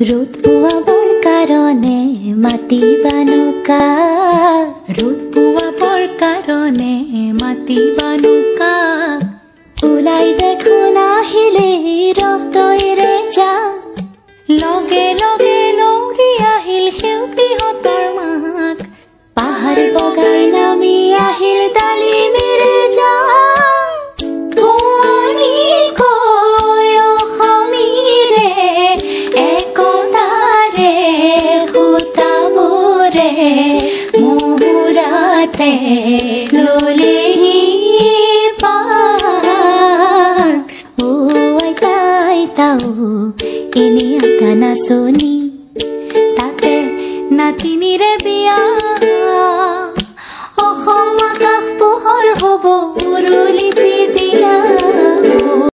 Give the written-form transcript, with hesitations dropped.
ৰোদ পোৱাবৰ কাৰণে মাতিবা নৌকা ৰ'দ পোৱাবৰ কাৰণে মাতিবা নৌকা ওলাই দেখোন আহিলে ৰহতৈৰে যা লগে লগে লৰি আহিল সেউপিহঁতৰ মাক পাহাৰ বগাৰ নামি আহিল ডালিমেৰে যা ললেহি পাক ও আইতা আইতাও এনে আটা নাচনি তাতে নাতিনিৰে বিয়া অসম আকাশ পোহৰ হ'ব